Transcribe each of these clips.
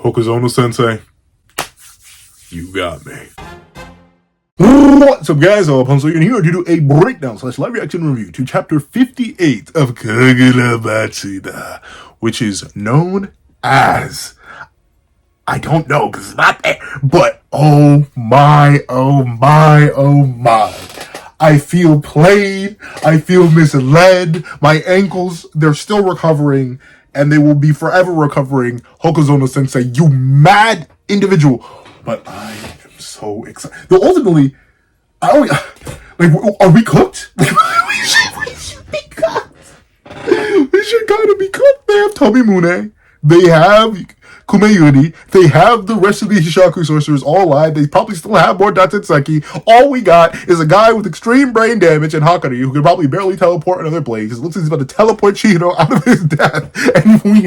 Hokuzono-sensei, you got me. What's up, guys? I'm Pencil here to do a breakdown / live reaction review to chapter 58 of Kagurabachi, which is known as, I don't know because it's not there, but oh my, I feel played, I feel misled, my ankles, they're still recovering, and they will be forever recovering. Hokuzono-sensei, you mad individual. But I am so excited. Though ultimately, are we cooked? We should be cooked. We should kind of be cooked. They have Tomimune. They have Kumeyuri. They have the rest of the Hishaku sorcerers all alive. They probably still have more Datsetseki. All we got is a guy with extreme brain damage and Hakari who can probably barely teleport another place. It looks like he's about to teleport Chihiro out of his death. And we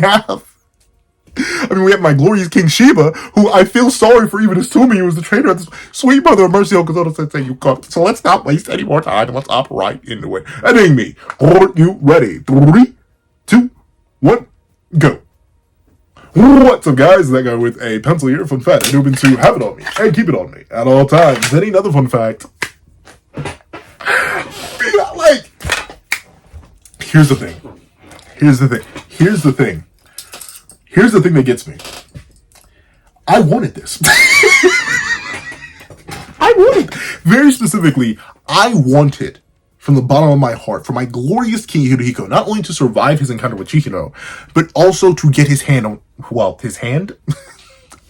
have my glorious King Shiba, who I feel sorry for even assuming he was the traitor of this sweet mother of mercy. Hokuzono-sensei, you cooked. So let's not waste any more time and let's hop right into it. Ending me. Are you ready? 3, 2, 1, go. What's up, guys? That guy with a pencil here. Fun fact, I do to have it on me and keep it on me at all times. Any other fun fact? Here's the thing that gets me. I wanted this. Very specifically, I wanted from the bottom of my heart for my glorious King Hirohiko not only to survive his encounter with Chihiro, but also to get his hand on, his hand?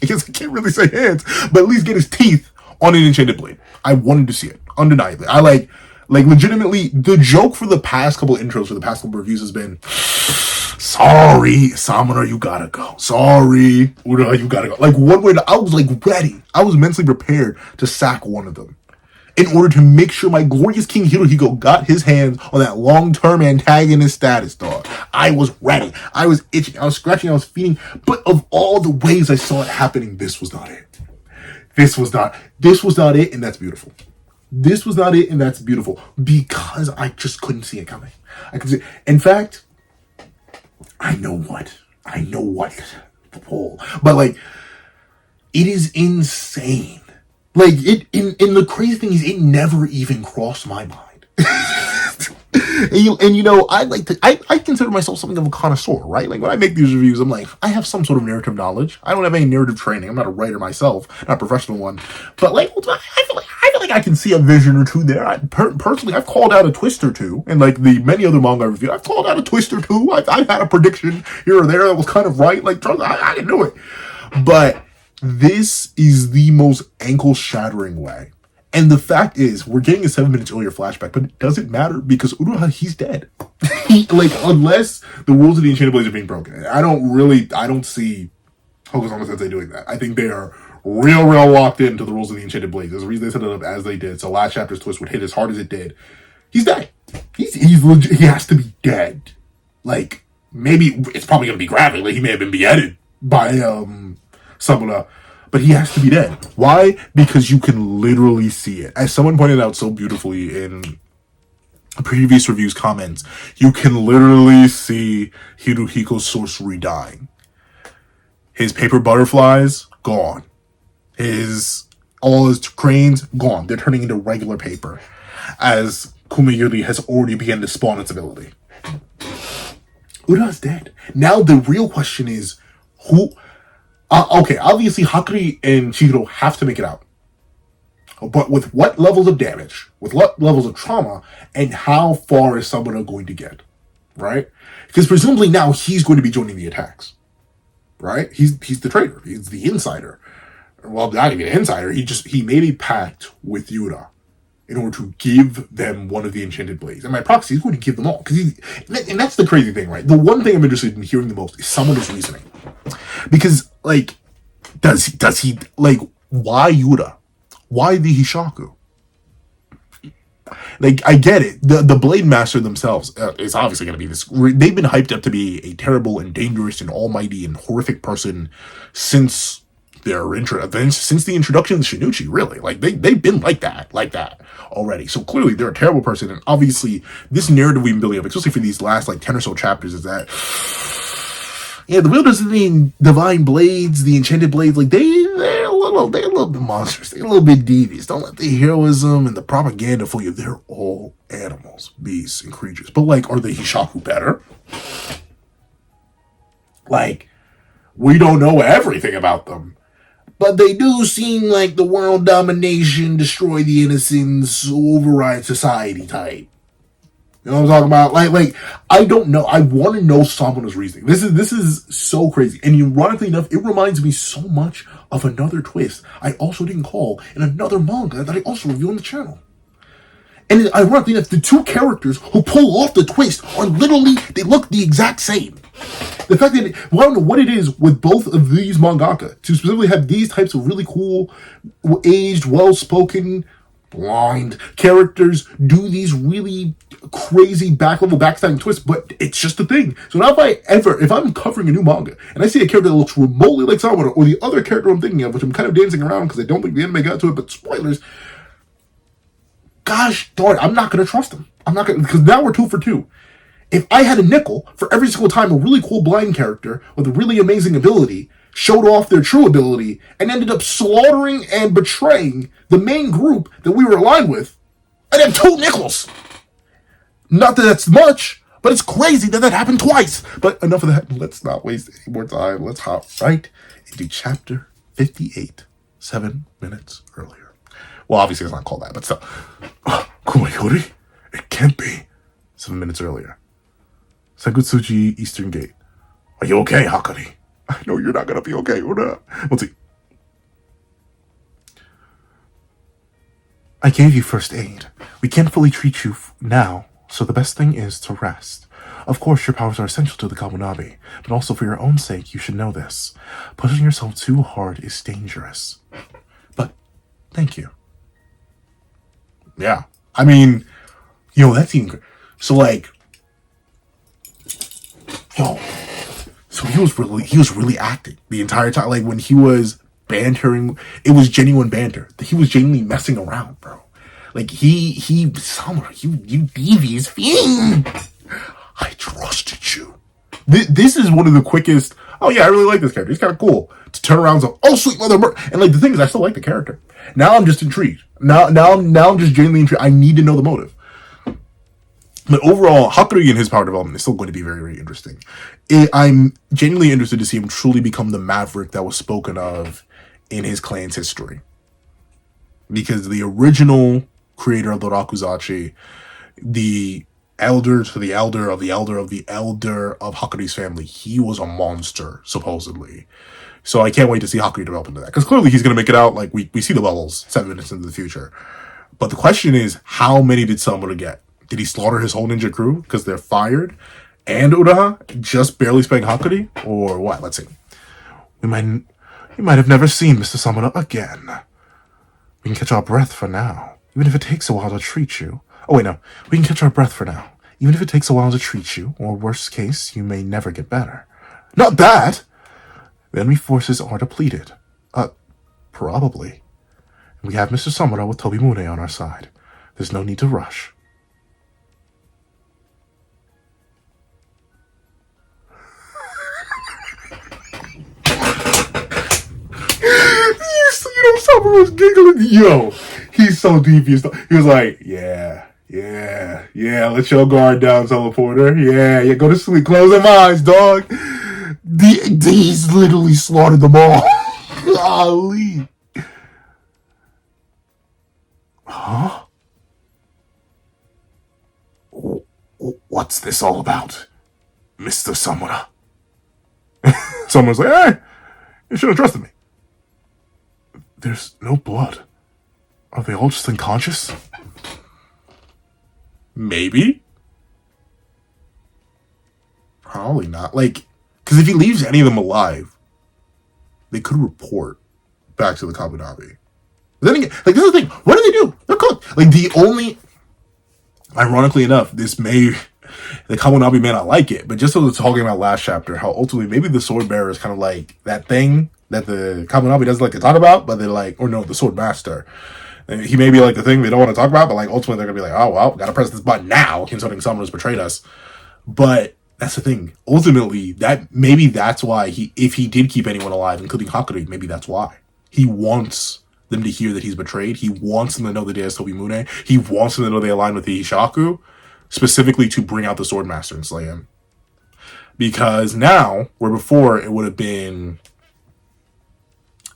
I guess I can't really say hands, but at least get his teeth on an enchanted blade. I wanted to see it, undeniably. I like legitimately, the joke for the past couple intros, for the past couple reviews has been, sorry, Samura, you gotta go. Sorry, Ura, you gotta go. Like, one way, I was ready. I was mentally prepared to sack one of them in order to make sure my glorious King Hirohiko got his hands on that long-term antagonist status, dog. I was ready. I was itching. I was scratching. I was feeding. But of all the ways I saw it happening, this was not it. This was not it, and that's beautiful. This was not it, and that's beautiful. Because I just couldn't see it coming. I could see. In fact, I know what to pull. But it is insane. And the crazy thing is, it never even crossed my mind. I consider myself something of a connoisseur, right? Like, when I make these reviews, I'm like, I have some sort of narrative knowledge. I don't have any narrative training. I'm not a writer myself, not a professional one. But, I feel like I can see a vision or two there. Personally, I've called out a twist or two. And, the many other manga reviews, I've called out a twist or two. I've had a prediction here or there that was kind of right. I can do it. But this is the most ankle-shattering way. And the fact is, we're getting a 7 minutes earlier flashback, but it doesn't matter because Uruha, he's dead. Unless the rules of the Enchanted Blades are being broken. I don't see Hokuzono-sensei doing that. I think they are real locked into the rules of the Enchanted Blades. There's a reason they set it up as they did, so last chapter's twist would hit as hard as it did. He's dead. He's legit, he has to be dead. Maybe it's probably going to be graphic. He may have been beheaded by, Samura, but he has to be dead. Why? Because you can literally see it. As someone pointed out so beautifully in previous reviews comments, you can literally see Hirohiko's sorcery dying. His paper butterflies, gone. All his cranes, gone. They're turning into regular paper. As Kumeyuri has already begun to spawn its ability. Ura's dead. Now the real question is, who... okay, obviously Hakari and Chihiro have to make it out. But with what levels of damage, with what levels of trauma, and how far is someone going to get, right? Because presumably now he's going to be joining the attacks, right? He's the traitor. He's the insider. Well, not even an insider. He made a pact with Yura in order to give them one of the Enchanted Blades. And by proxy, he's going to give them all. And that's the crazy thing, right? The one thing I'm interested in hearing the most is someone's reasoning. Because, does he, why Yura? Why the Hishaku? I get it. The Blade Master themselves is obviously going to be this... They've been hyped up to be a terrible and dangerous and almighty and horrific person since since the introduction of Shinichi, really. They've been like that already. So clearly they're a terrible person, and obviously this narrative we've been building up, especially for these last 10 or so chapters, is that Yeah, the wielders of the divine blades, the enchanted blades, like they're a little bit monstrous. They're a little bit devious. Don't let the heroism and the propaganda fool you. They're all animals, beasts, and creatures. But like, are the Hishaku better? Like, we don't know everything about them. But they do seem like the world domination, destroy the innocents, override society type. You know what I'm talking about? Like I don't know. I want to know Samuno's reasoning. This is so crazy. And ironically enough, it reminds me so much of another twist I also didn't call in another manga that I also review on the channel. And ironically enough, the two characters who pull off the twist are literally, they look the exact same. The fact that, I don't know what it is with both of these mangaka to specifically have these types of really cool, aged, well-spoken, blind characters do these really crazy back-level backstabbing twists, but it's just a thing. So now if I'm covering a new manga and I see a character that looks remotely like someone or the other character I'm thinking of, which I'm kind of dancing around because I don't think the anime got to it, but spoilers, gosh darn, I'm not going to trust them. I'm not going to, because now we're 2 for 2. If I had a nickel for every single time a really cool blind character with a really amazing ability showed off their true ability and ended up slaughtering and betraying the main group that we were aligned with, I'd have 2 nickels. Not that that's much, but it's crazy that happened twice. But enough of that. Let's not waste any more time. Let's hop right into chapter 58, 7 minutes earlier. Well, obviously it's not called that, but still. Kumayori? It can't be. 7 minutes earlier. Sagutsuji Eastern Gate. Are you okay, Hakari? I know you're not gonna be okay. Let's see. I gave you first aid. We can't fully treat you now, so the best thing is to rest. Of course, your powers are essential to the Kabunabi, but also for your own sake, you should know this. Pushing yourself too hard is dangerous. But, thank you. Yeah. I mean, that's even... So, like... So he was really acting the entire time. Like, when he was bantering, it was genuine banter. He was genuinely messing around, bro. Like, Summer, you devious fiend. I trusted you. This is one of the quickest, oh yeah, I really like this character. He's kind of cool. To turn around and say, oh, sweet mother. And like, the thing is, I still like the character. Now I'm just intrigued. Now I'm just genuinely intrigued. I need to know the motive. But overall, Hakuri and his power development is still going to be very, very interesting. I'm genuinely interested to see him truly become the maverick that was spoken of in his clan's history. Because the original creator of the Rakuzachi, the elder to the elder of the elder of the elder of Hakuri's family, he was a monster, supposedly. So I can't wait to see Hakuri develop into that. Because clearly he's going to make it out, like, we see the levels 7 minutes into the future. But the question is, how many did Samura get? Did he slaughter his whole ninja crew because they're fired? And Uraha just barely spanked Hakuri? Or what? Let's see. You might have never seen Mr. Samura again. We can catch our breath for now. Even if it takes a while to treat you. Oh wait, no. We can catch our breath for now. Even if it takes a while to treat you, or worst case, you may never get better. Not that! The enemy forces are depleted. Probably. We have Mr. Samura with Tobimune on our side. There's no need to rush. Samura's giggling. Yo, he's so devious. He was like, yeah, let your guard down, teleporter. Yeah, go to sleep. Close them eyes, dog. He's literally slaughtered them all. Golly. Huh? What's this all about, Mr. Samura? Someone's like, hey, you should have trusted me. There's no blood. Are they all just unconscious? Maybe? Probably not. Like, because if he leaves any of them alive, they could report back to the Kabunabi. But then again, like, this is the thing. What do they do? They're cooked. Like, the only... Ironically enough, the Kabunabi may not like it, but just as we were talking about last chapter, how ultimately maybe the sword bearer is kind of like that thing that the Kabunabi doesn't like to talk about, but they're like, or no, the sword master. He may be like the thing they don't want to talk about, but like ultimately they're gonna be like, oh well, gotta press this button now, considering someone has betrayed us. But That's the thing. Ultimately, that's why if he did keep anyone alive, including Hakuri, maybe that's why. He wants them to hear that he's betrayed. He wants them to know that they are Tobimune. He wants them to know they align with the Hishaku, specifically to bring out the Swordmaster and slay him. Because now, where before it would have been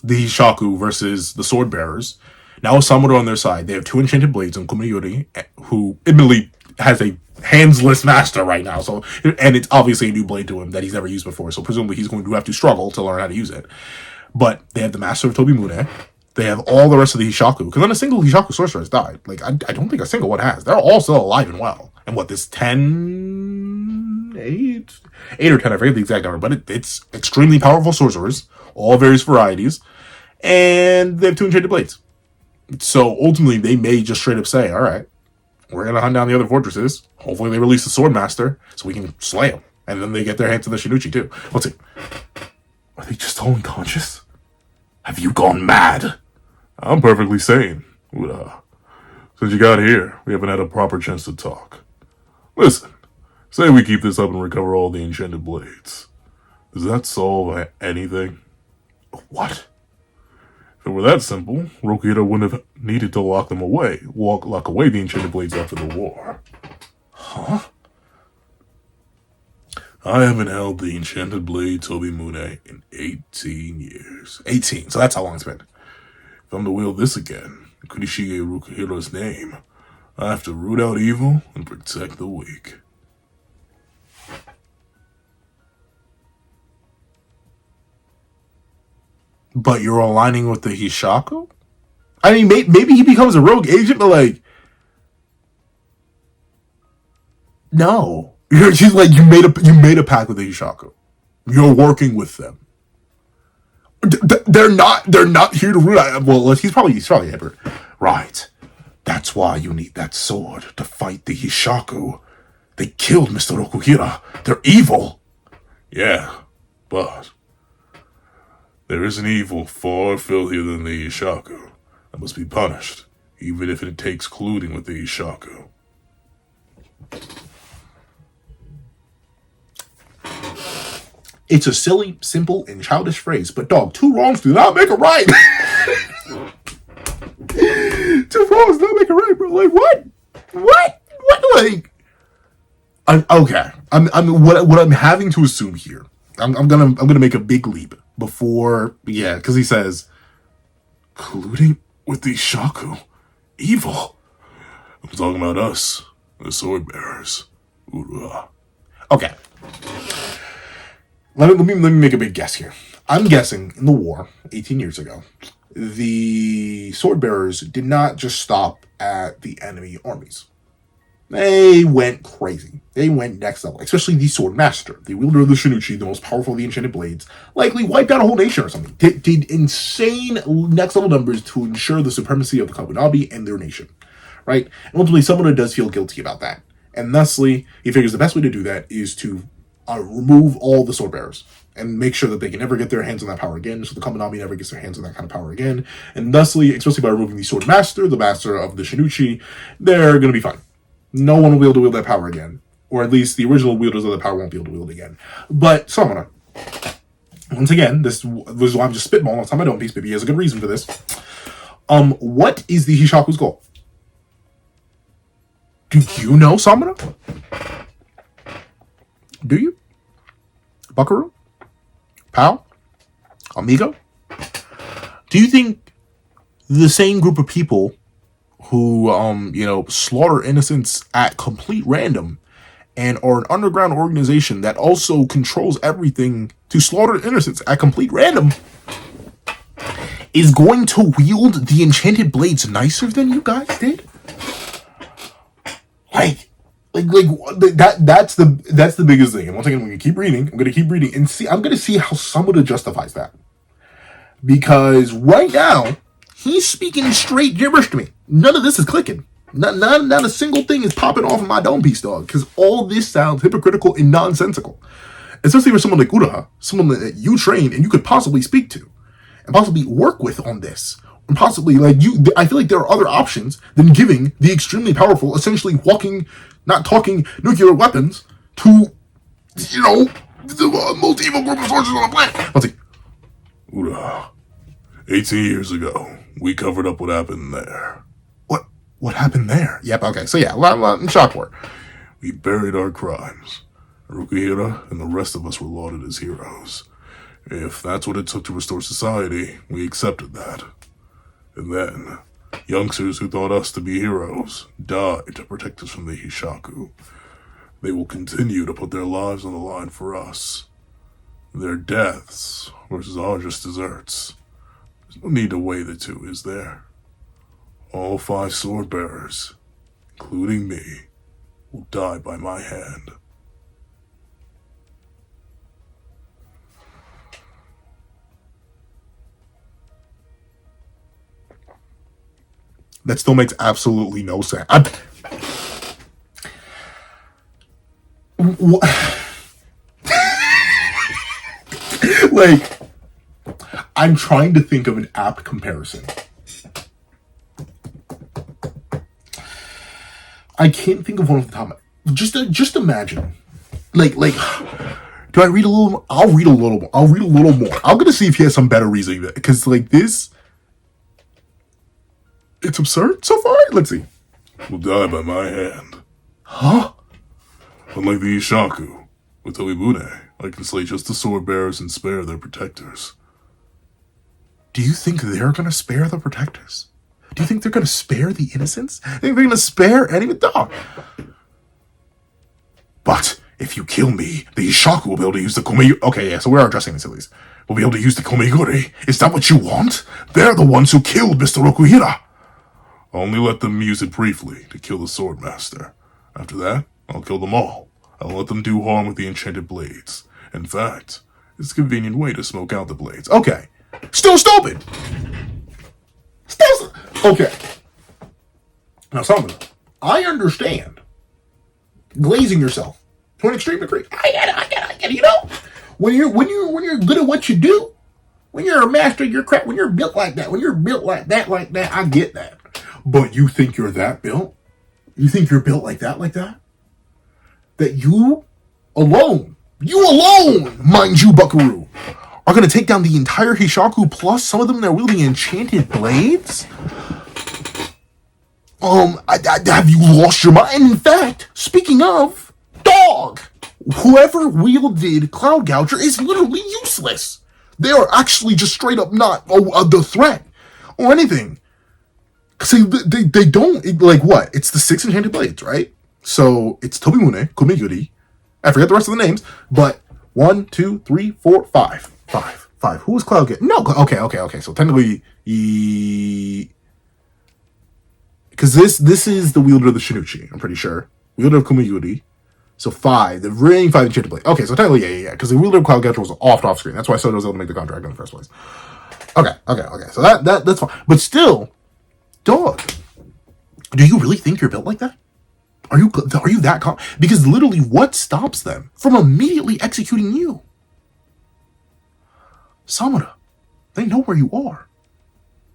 the Hishaku versus the Sword Bearers, now with Samurai on their side, they have 2 enchanted blades on Kuminori, who admittedly has a handsless master right now. So, and it's obviously a new blade to him that he's never used before. So presumably he's going to have to struggle to learn how to use it. But they have the Master of Tobimune. They have all the rest of the Hishaku. Because not a single Hishaku sorcerer has died. Like, I don't think a single one has. They're all still alive and well. And what, this 10... 8 or 10, I forget the exact number. But it's extremely powerful sorcerers. All various varieties. And they have 2 enchanted blades. So ultimately, they may just straight up say, all right, we're going to hunt down the other fortresses. Hopefully they release the Swordmaster so we can slay him. And then they get their hands on the Shinichi too. Let's see. Are they just all unconscious? Have you gone mad? I'm perfectly sane. Since you got here, we haven't had a proper chance to talk. Listen, say we keep this up and recover all the enchanted blades. Does that solve anything? What? If it were that simple, Rokuhira wouldn't have needed to lock away the enchanted blades after the war. Huh? I haven't held the enchanted blade Tobimune in 18 years. 18, so that's how long it's been. If I'm to wield this again, Kurishige Rokuhira's name, I have to root out evil and protect the weak. But you're aligning with the Hishaku? I mean, maybe he becomes a rogue agent, but like, no. She's like, you made a pact with the Hishaku. You're working with them. They're not here to root out. Well, he's probably a hypocrite. Right. That's why you need that sword to fight the Hishaku. They killed Mr. Rokuhira. They're evil. Yeah, but there is an evil far filthier than the Hishaku that must be punished, even if it takes colluding with the Hishaku. It's a silly, simple, and childish phrase, but dog, 2 wrongs do not make a right. 2 wrongs do not make a right, bro. Like, what? Like, okay. What I'm having to assume here. I'm gonna make a big leap before, because he says colluding with the Shaku, evil. I'm talking about us, the sword bearers. Okay. Let me make a big guess here. I'm guessing in the war 18 years ago, the sword bearers did not just stop at the enemy armies. They went crazy. They went next level, especially the sword master, the wielder of the Shinichi, the most powerful of the enchanted blades, likely wiped out a whole nation or something. Did insane next level numbers to ensure the supremacy of the Kabunabi and their nation, right? And ultimately, someone does feel guilty about that, and thusly, he figures the best way to do that is to remove all the sword bearers and make sure that they can never get their hands on that power again, so the Kabunabi never gets their hands on that kind of power again. And thusly, especially by removing the sword master, the master of the Shinichi, they're going to be fine. No one will be able to wield that power again. Or at least the original wielders of the power won't be able to wield it again. But Samana, once again, this is why I'm just spitballing all the time. I don't piece, baby. He has a good reason for this. What is the Hishaku's goal? Do you know, Samana? Do you? Buckaroo? Pal? Amigo? Do you think the same group of people who, slaughter innocents at complete random and are an underground organization that also controls everything to slaughter innocents at complete random is going to wield the enchanted blades nicer than you guys did? That's the biggest thing. And once again, I'm going to keep reading and see. I'm going to see how somebody justifies that, because right now he's speaking straight gibberish to me. None of this is clicking. Not a single thing is popping off of my dome piece, dog. Because all this sounds hypocritical and nonsensical, especially for someone like Uraha, someone that you train and you could possibly speak to and possibly work with on this. And possibly, I feel like there are other options than giving the extremely powerful, essentially walking, not talking nuclear weapons to the most evil group of sorcerers on the planet. Let's see. Ura, 18 years ago, we covered up what happened there. What happened there? Yep, okay. So yeah, shock war. We buried our crimes. Harukuhira and the rest of us were lauded as heroes. If that's what it took to restore society, we accepted that. And then, youngsters who thought us to be heroes died to protect us from the Hishaku. They will continue to put their lives on the line for us. Their deaths versus our just deserts. There's no need to weigh the two, is there? All 5 sword bearers, including me, will die by my hand. That still makes absolutely no sense. Like, I'm trying to think of an apt comparison. I can't think of one off the top of my head. Just imagine. Like, do I read a little more? I'll read a little more. I'm gonna see if he has some better reasoning. Because, like, this... It's absurd so far? Let's see. Will die by my hand. Huh? Unlike the Ishaku, with Toibune, I can slay just the sword bearers and spare their protectors. Do you think they're gonna spare the protectors? Do you think they're gonna spare the innocents? Do you think they're gonna spare any of the dog? But if you kill me, the Ishaku will be able to use the Komiguri. Okay, yeah, so we're addressing this at least. We'll be able to use the Komiguri. Is that what you want? They're the ones who killed Mr. Rokuhira. Only let them use it briefly to kill the Swordmaster. After that, I'll kill them all. I'll let them do harm with the enchanted blades. In fact, it's a convenient way to smoke out the blades. Okay. Still stupid! Okay. Now, Solomon, I understand glazing yourself to an extreme degree. I get it, you know? When you're good at what you do, when you're a master of your craft, when you're built like that, I get that. But you think you're that built? You think you're built like that? That you alone, mind you, Buckaroo, are going to take down the entire Hishaku plus some of them that are wielding enchanted blades? Have you lost your mind? In fact, speaking of, dog, whoever wielded Cloud Gouger is literally useless. They are actually just straight up not the threat or anything. See, they don't, like what? It's the 6 enchanted blades, right? So it's Tobimune, Komiguri. I forget the rest of the names, but 1, 2, 3, 4, 5. 5. Who was Cloud Gouger? No, okay. So technically, because this is the wielder of the Shinichi, I'm pretty sure. Wielder of Komiguri. So 5, the remaining 5 enchanted blades. Okay, so technically, yeah, because the wielder of Cloud Gouger was off screen. That's why Soto was able to make the contract in the first place. Okay. So that's fine. But still, dog, do you really think you're built like that? Are you that because literally what stops them from immediately executing you? Samura, they know where you are.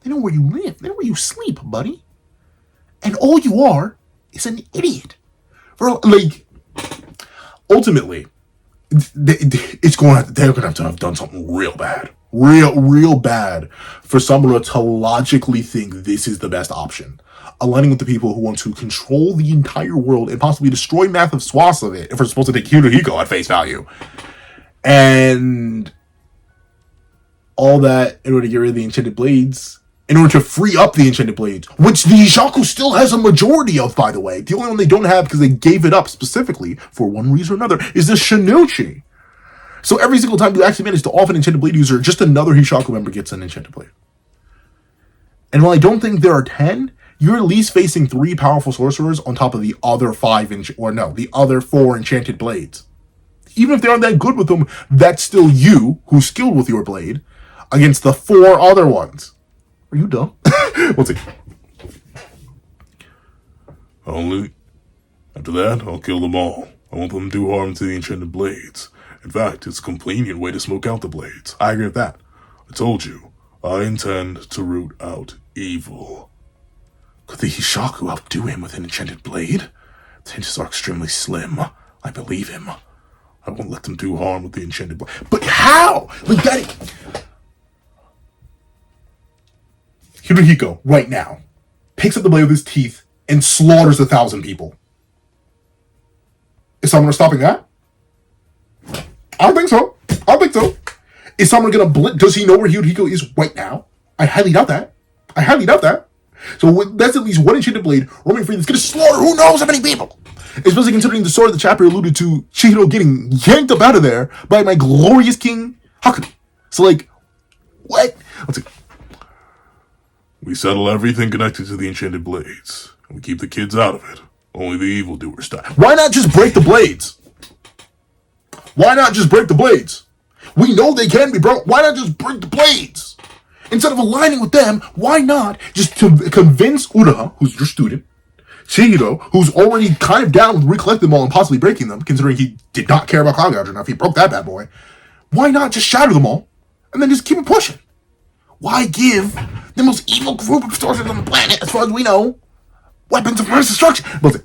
They know where you live. They know where you sleep, buddy. And all you are is an idiot. Ultimately, they're gonna have to have done something real bad. Real bad for Samura to logically think this is the best option. Aligning with the people who want to control the entire world and possibly destroy massive swaths of it if we're supposed to take Hirohiko at face value. And all that in order to get rid of the enchanted blades, in order to free up the enchanted blades, which the Ishaku still has a majority of, by the way. The only one they don't have, because they gave it up specifically for one reason or another, is the Shinichi. So every single time you actually manage to off an enchanted blade user, just another Hishaku member gets an enchanted blade. And while I don't think there are 10, you're at least facing 3 powerful sorcerers on top of the other the other 4 enchanted blades. Even if they aren't that good with them, that's still you, who's skilled with your blade, against the 4 other ones. Are you dumb? Let's see. After that, I'll kill them all. I won't let them do harm to the enchanted blades. In fact, it's a convenient way to smoke out the blades. I agree with that. I told you, I intend to root out evil. Could the Hishaku outdo him with an enchanted blade? The chances are extremely slim. I believe him. I won't let them do harm with the enchanted blade. But how? Like that. Hirohiko, right now, picks up the blade with his teeth and slaughters 1,000 people. Is someone stopping that? I don't think so. I don't think so. Is someone gonna does he know where Hirohiko is right now? I highly doubt that. I highly doubt that. So that's at least one enchanted blade roaming free that's gonna slaughter who knows how many people. Especially considering the story of the chapter alluded to Chihiro getting yanked up out of there by my glorious king Hakubi. So like, what? Let's see. We settle everything connected to the enchanted blades, and we keep the kids out of it. Only the evildoers die. Why not just break the blades? Why not just break the blades? We know they can be broken. Why not just break the blades? Instead of aligning with them, why not just to convince Uraha, who's your student, Chihiro, who's already kind of down with recollecting them all and possibly breaking them, considering he did not care about Kagurabachi enough, he broke that bad boy. Why not just shatter them all and then just keep it pushing? Why give the most evil group of sorcerers on the planet, as far as we know, weapons of mass destruction? Listen,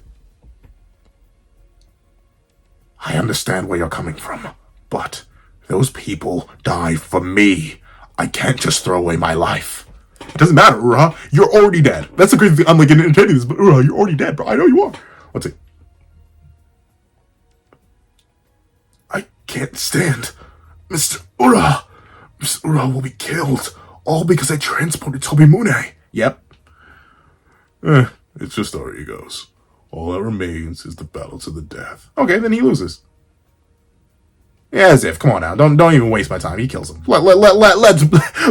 I understand where you're coming from, but those people die for me. I can't just throw away my life. It doesn't matter, Uraha. You're already dead. That's the crazy thing. I'm like entertaining this, but Uraha, you're already dead, bro. I know you are. Let's see. I can't stand Mr. Uraha. Mr. Uraha will be killed. All because I transported Tobimune. Yep. It's just our egos. All that remains is the battle to the death. Okay, then he loses. Yeah, as if. Come on now. Don't even waste my time. He kills him. Let's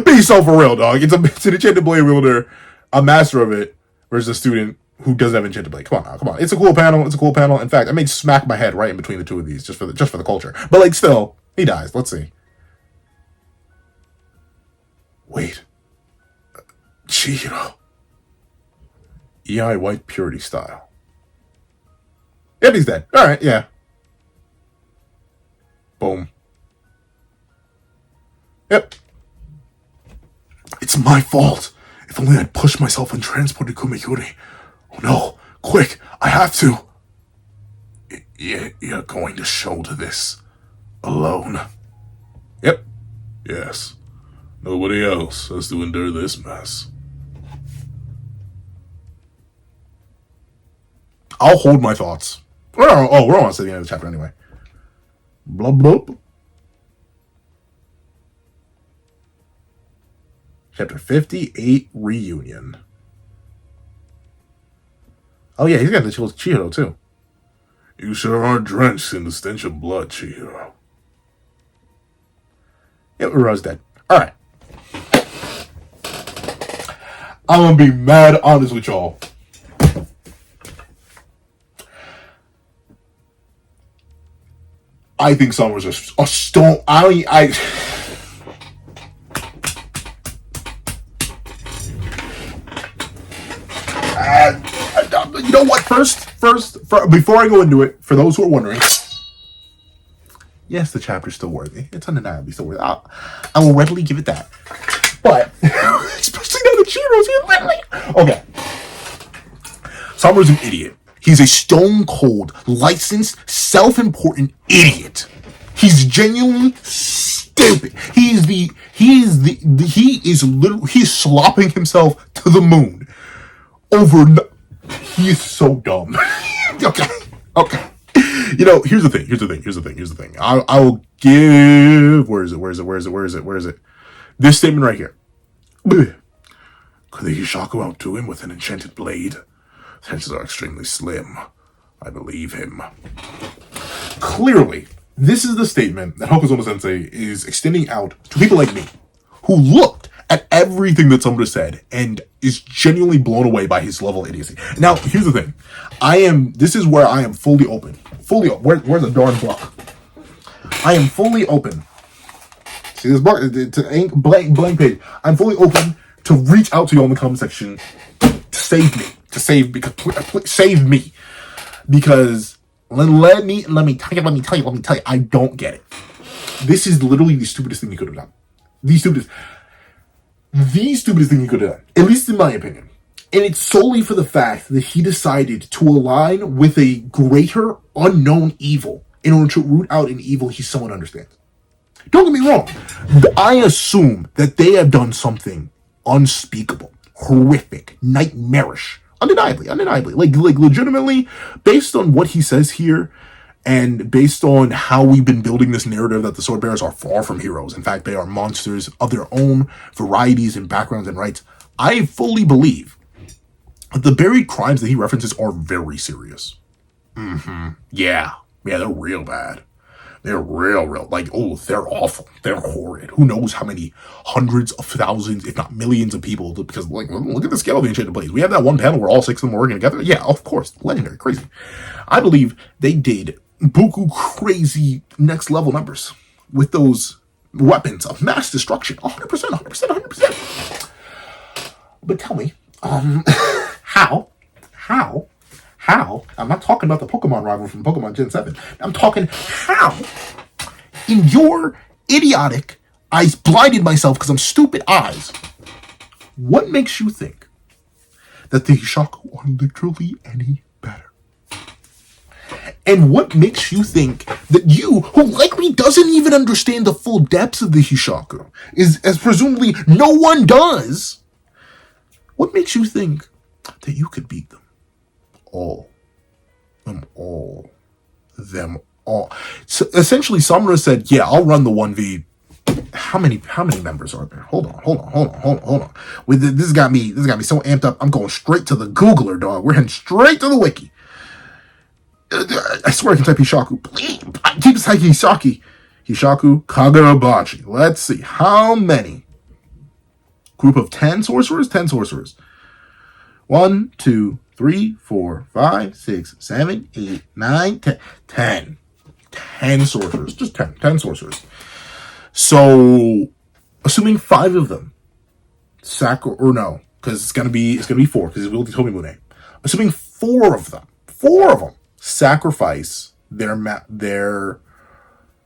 be so for real, dog. It's an enchanted blade wielder, a master of it, versus a student who doesn't have enchanted blade. Come on now. Come on. It's a cool panel. It's a cool panel. In fact, I may smack my head right in between the two of these just for the culture. But like, still, he dies. Let's see. Wait. Chihiro. EI White Purity style. Yep, he's dead. Alright, yeah. Boom. Yep. It's my fault. If only I'd pushed myself and transported Kumikuri. Oh no. Quick, I have to. You're going to shoulder this alone. Yep. Yes. Nobody else has to endure this mess. I'll hold my thoughts. We're almost at the end of the chapter anyway. Blub blub. Chapter 58, Reunion. Oh yeah, he's got the Chihiro too. You sure are drenched in the stench of blood, Chihiro. Yep, Ura's dead. Alright. I'm gonna be mad honest with y'all. I think Summer's a stone. You know what? Before I go into it, for those who are wondering, yes, the chapter's still worthy. It's undeniably still worthy. I will readily give it that. But especially now that Chihiro's here, literally. Okay, Summer's an idiot. He's a stone cold, licensed, self-important idiot. He's genuinely stupid. He is slopping himself to the moon over. He is so dumb. Okay. You know, here's the thing. I will give. Where is it? This statement right here. Could the Hishaku outdo him with an enchanted blade? Chances are extremely slim. I believe him. Clearly, this is the statement that Hokuzono Sensei is extending out to people like me, who looked at everything that someone said and is genuinely blown away by his level of idiocy. Now, here's the thing. This is where I am fully open. Where's the darn book? I am fully open. See this book? It's an blank page. I'm fully open to reach out to you in the comment section to save me. Save me, because let me tell you, I don't get it. This is literally the stupidest thing he could have done. The stupidest thing he could have done, at least in my opinion. And it's solely for the fact that he decided to align with a greater unknown evil in order to root out an evil he somewhat understands. Don't get me wrong. I assume that they have done something unspeakable, horrific, nightmarish, undeniably. Like legitimately, based on what he says here, and based on how we've been building this narrative that the sword bearers are far from heroes. In fact, they are monsters of their own varieties and backgrounds and rights. I fully believe that the buried crimes that he references are very serious. Yeah, they're real bad. They're real. Like, oh, they're awful. They're horrid. Who knows how many hundreds of thousands, if not millions of people, because, like, look at the scale of the Enchanted Blades. We have that one panel where all 6 of them are working together. Yeah, of course. Legendary. Crazy. I believe they did buku crazy next level numbers with those weapons of mass destruction. 100%. But tell me, how? I'm not talking about the Pokemon rival from Pokemon Gen 7. I'm talking how, in your idiotic, I blinded myself because I'm stupid eyes, what makes you think that the Hishaku are literally any better? And what makes you think that you, who likely doesn't even understand the full depths of the Hishaku, as presumably no one does, what makes you think that you could beat them? Them all. So essentially, Samura said, yeah, I'll run the 1v. How many members are there? Hold on. This got me so amped up. I'm going straight to the Googler, dog. We're heading straight to the wiki. I swear I can type Hishaku. Please, keep typing Hishaku Kagurabachi. Let's see. How many? Group of 10 sorcerers? 10 sorcerers. 1, 2, 3, 4, 5, 6, 7, 8, 9, 10. 10. 10 sorcerers. Just 10. 10 sorcerers. So, assuming 5 of them no, because it's gonna be 4, because it's Wildy Tobi Mune. Assuming 4 of them sacrifice their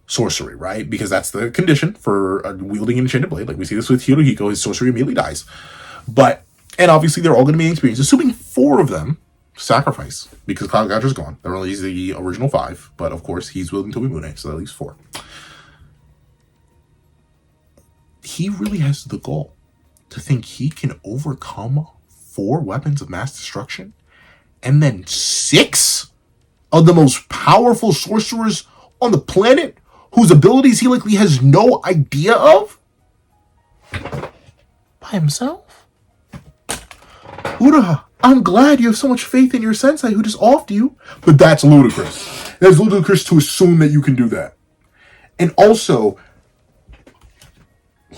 sorcery, right? Because that's the condition for wielding an enchanted blade. Like we see this with Hirohiko, his sorcery immediately dies. And obviously they're all going to be experienced. Assuming 4 of them sacrifice, because Kagurabachi's gone. There only is the original 5, but of course he's wielding Tobi Mune, so that leaves 4. He really has the goal to think he can overcome 4 weapons of mass destruction, and then 6 of the most powerful sorcerers on the planet, whose abilities he likely has no idea of, by himself? Uraha, I'm glad you have so much faith in your sensei who just offed you, but that's ludicrous. That's ludicrous to assume that you can do that. And also,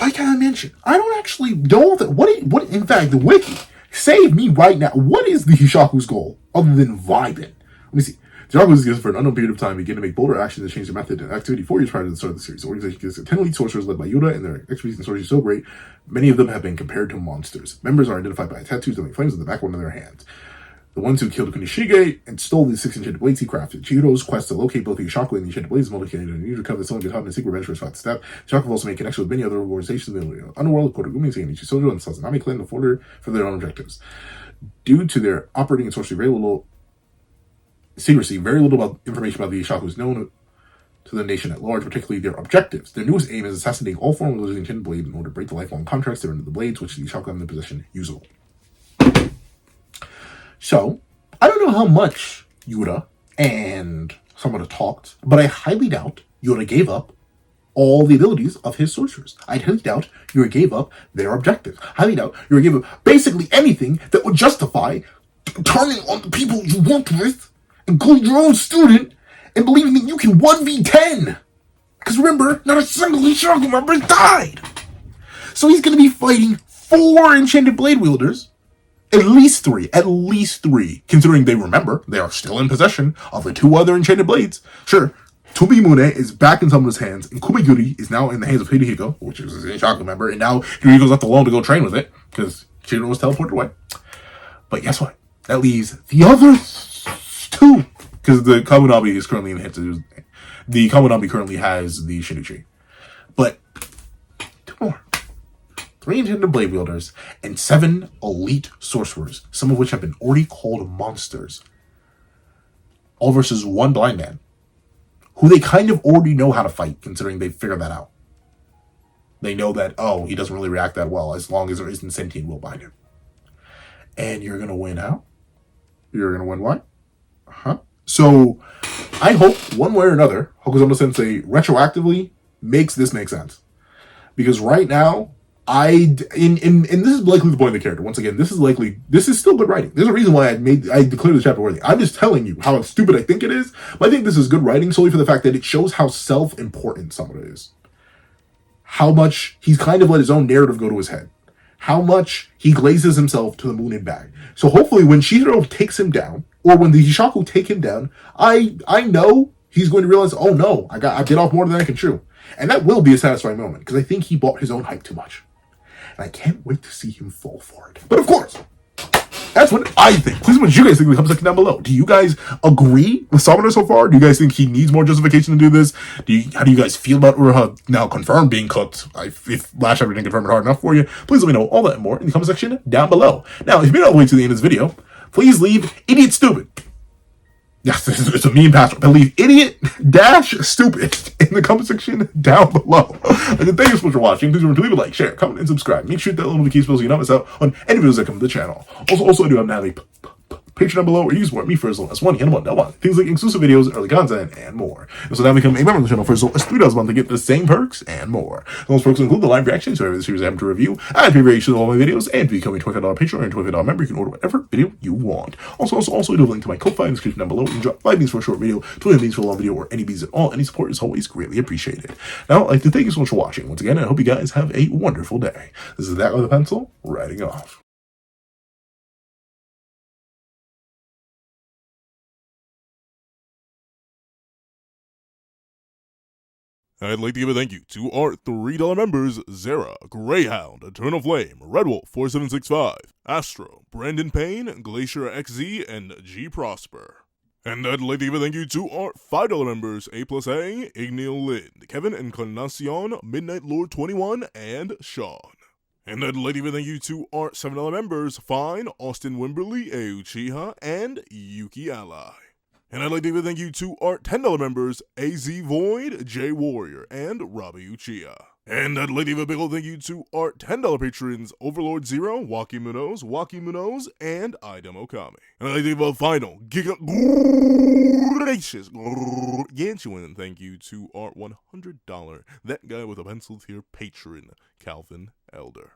like I mentioned, I don't actually know that. What? In fact, the wiki, save me right now. What is the Hishaku's goal other than vibing? Let me see. The Hishaku is given for an unknown period of time, begin to make bolder actions and change their method and activity 4 years prior to the start of the series. The organization gives 10 elite sorcerers led by Yuta, and their expertise in sorcery is so great, many of them have been compared to monsters. Members are identified by tattoos that make flames on the back of one of their hands. The ones who killed Kunishige and stole the 6 enchanted blades he crafted. Chihiro's quest to locate both the Hishaku and the enchanted blades is multiplicated, and need to recover the someone get hot in a secret revenge for his fat step. Hishaku have also made connection with many other organizations in the underworld, Kodagumi, Seinichi Sojo, and Sazanami clan to further their own objectives. Due to their operating in sorcery, very little about information about the Hishaku is known to the nation at large, particularly their objectives. Their newest aim is assassinating all former religious enchanted blade in order to break the lifelong contracts that are into the blades, which the Hishaku have in their possession usable. So, I don't know how much Yuta and someone have talked, but I highly doubt Yuta gave up all the abilities of his sorcerers. I highly doubt Yuta gave up their objectives. Highly doubt Yuta gave up basically anything that would justify turning on the people you worked with, including your own student, and believing that you can 1v10. Because remember, not a single Hishaku member died. So he's going to be fighting 4 enchanted blade wielders. At least three, considering they are still in possession of the 2 other enchanted blades. Sure, Tobi Mune is back in someone's hands, and Kubeguri is now in the hands of Hirohiko, which is a Hishaku member, and now Hirohiko's left alone to go train with it, because Chihiro was teleported away. But guess what? That leaves the other 2, because the Kamunami is currently in the hands of... The Kamunami currently has the Shinichi. But 2 more. 3 enchanted blade wielders, and 7 elite sorcerers, some of which have been already called monsters. All versus 1 blind man. who they kind of already know how to fight, considering they've figured that out. They know that, oh, he doesn't really react that well as long as there isn't sentient will behind him. And you're going to win how? You're going to win what? Huh? So I hope one way or another, Hokusama Sensei retroactively makes this make sense. Because right now, and this is likely the point of the character. Once again, this is still good writing. There's a reason why I declared this chapter worthy. I'm just telling you how stupid I think it is, but I think this is good writing solely for the fact that it shows how self-important someone is. How much he's kind of let his own narrative go to his head. How much he glazes himself to the moon and back. So hopefully when Shihiro takes him down, or when the Hishaku take him down, I know he's going to realize, oh no, I bit off more than I can chew. And that will be a satisfying moment, because I think he bought his own hype too much. And I can't wait to see him fall for it. But of course, that's what I think. Please, what you guys think in the comment section down below. Do you guys agree with Summoner so far? Do you guys think he needs more justification to do this? How do you guys feel about Uruha now confirmed being cooked? If last chapter didn't confirm it hard enough for you, please let me know all that and more in the comment section down below. Now, if you made it all the way to the end of this video, please leave idiot stupid. Yes, it's a meme password. But leave idiot dash stupid in the comment section down below. And thank you so much for watching. Please remember to leave a like, share, comment, and subscribe. Make sure you hit that little notification bell so you don't miss out on any videos that come to the channel. Also, I do have a Patreon down below where you can support me for as little as $1 and $1. Things like exclusive videos, early content, and more. So now become a member of the channel for as little as $3 a month to get the same perks and more. Those perks include the live reactions to every series I have to review, and variations of all my videos, and becoming a $25 Patreon and $25 member, you can order whatever video you want. Also, I do have a link to my Ko-Fi in the description down below. You can drop 5 beans for a short video, 20 beans for a long video, or any beans at all. Any support is always greatly appreciated. Now, I'd like to thank you so much for watching. Once again, I hope you guys have a wonderful day. This is That with a Pencil, writing off. I'd like to give a thank you to our $3 members, Zara, Greyhound, Eternal Flame, Red Wolf 4765, Astro, Brandon Payne, Glacier XZ, and G Prosper. And I'd like to give a thank you to our $5 members, A plus A, Ignil Lind, Kevin Encarnacion, Midnight Lord 21, and Sean. And I'd like to give a thank you to our $7 members, Fine, Austin Wimberly, Uchiha, and Yuki Ally. And I'd like to give a thank you to our $10 members, AZ Void, J Warrior, and Robbie Uchiha. And I'd like to give a big old thank you to our $10 patrons, Overlord Zero, Waki Munoz, and Idem Okami. And I'd like to give a final gracious gargantuan thank you to our $100 That Guy with a Pencil tier patron, Calvin Elder.